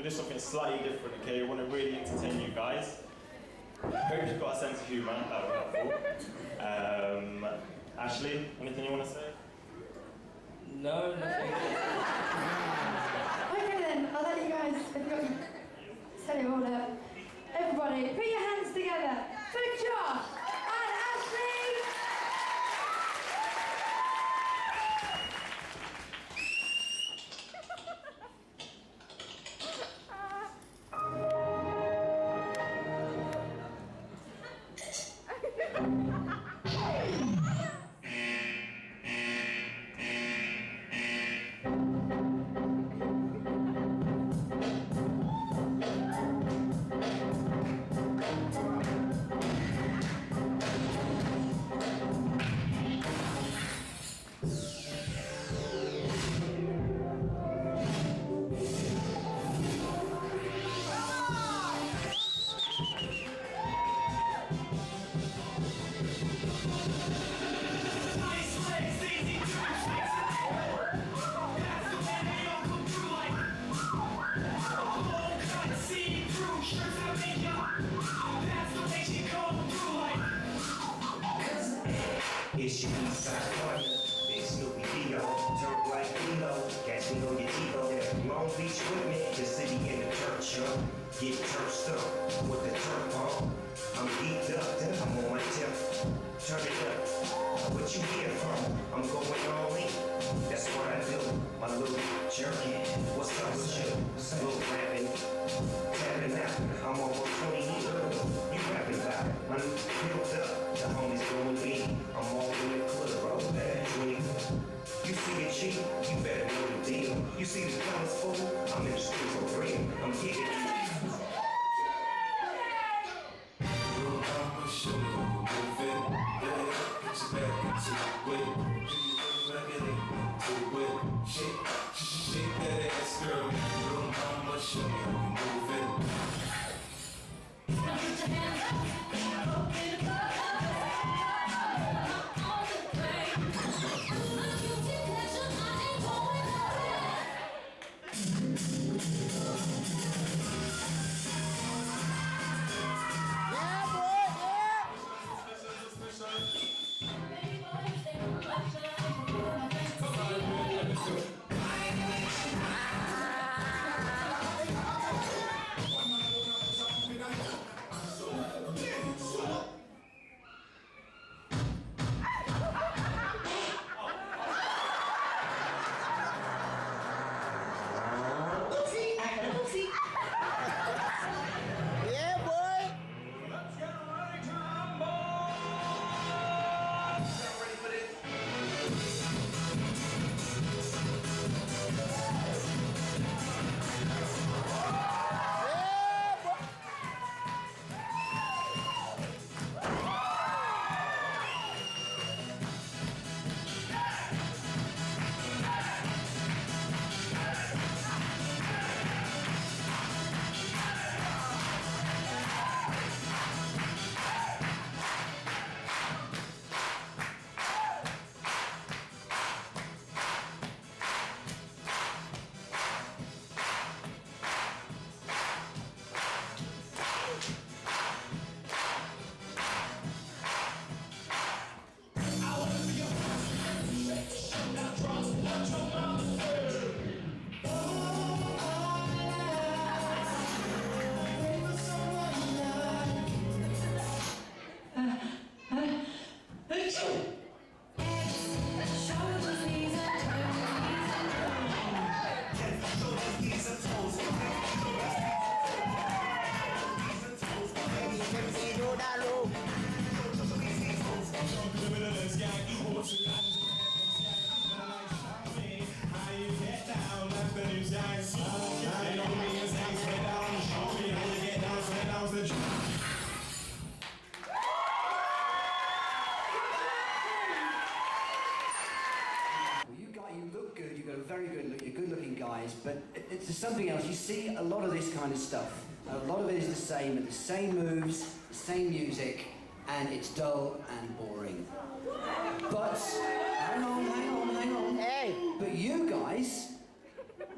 do something slightly different, okay? We want to really entertain you guys. Hope you've got a sense of humour, that would be helpful. Ashley, anything you want to say? No, nothing. Okay then, I'll let you guys set it all up. Everybody, put your hands together for Josh and Ashley! It's your Eastside partner, Big Snoopy Dio, turf like Kilo, catch me on your Tivo. Long Beach with me, the city in the turf chunk. Get turfed up with the turf pump. I'm geeked up, I'm on my tip. Turn it up, what you here from? I'm going all in, that's what I do. My little jerky, what's up with you? Little rapping, tapping out. I'm almost 20 years old. You rapping about it, my new built up. The homies going me, I'm all in the club, bro, bad dream. You see it cheap, you better know the deal. You see the colors full, I'm in the streets for real. I'm getting it. I'ma show you how to move it. Yeah, put your back into it. Do you look like it ain't to it? Shake that ass, girl. I'ma show you how to move it. Now put your hands up, open the club. But it's something else. You see a lot of this kind of stuff. A lot of it is the same moves, the same music, and it's dull and boring. But, hang on. Hey! But you guys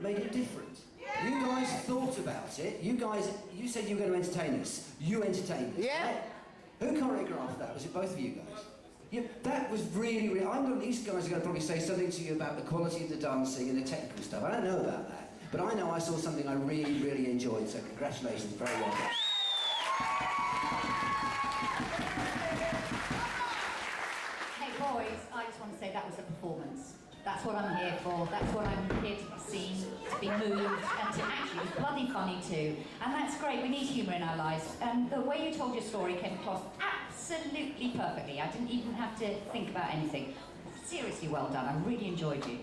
made it different. You guys thought about about it. You guys, you said you were going to entertain us. You entertained us, Yeah. right? Who choreographed that? Was it both of you guys? Yeah, that was really, really... I know these guys are going to probably say something to you about the quality of the dancing and the technical stuff. I don't know about that. But I know I saw something I really, really enjoyed, so congratulations, very well done. Hey boys, I just want to say that was a performance. That's what I'm here for. That's what I'm here to be seen, to be moved, and to actually be bloody funny too. And that's great. We need humour in our lives. And the way you told your story came across absolutely perfectly. I didn't even have to think about anything. Seriously well done. I really enjoyed you.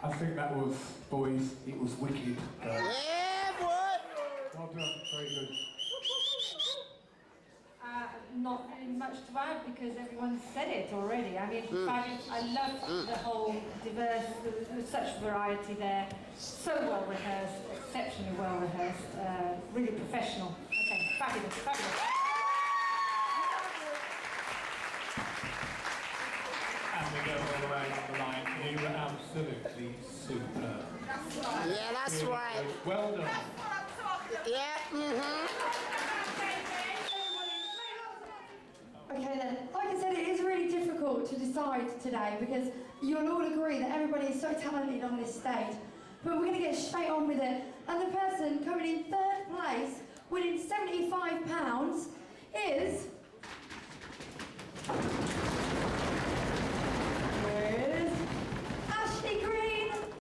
I think that was, boys, it was wicked. Yeah, boy. Well done, very good. Not really much to add because everyone said it already. I mean, fabulous. I loved the whole diverse, there was such variety there. So well rehearsed, exceptionally well rehearsed, really professional. Okay, fabulous, fabulous. And we go all the way up the line. You were absolutely superb. Yeah, that's Really right. good. Well done. Yeah, Okay then, like I said, it is really difficult to decide today because you'll all agree that everybody is so talented on this stage. But we're going to get straight on with it.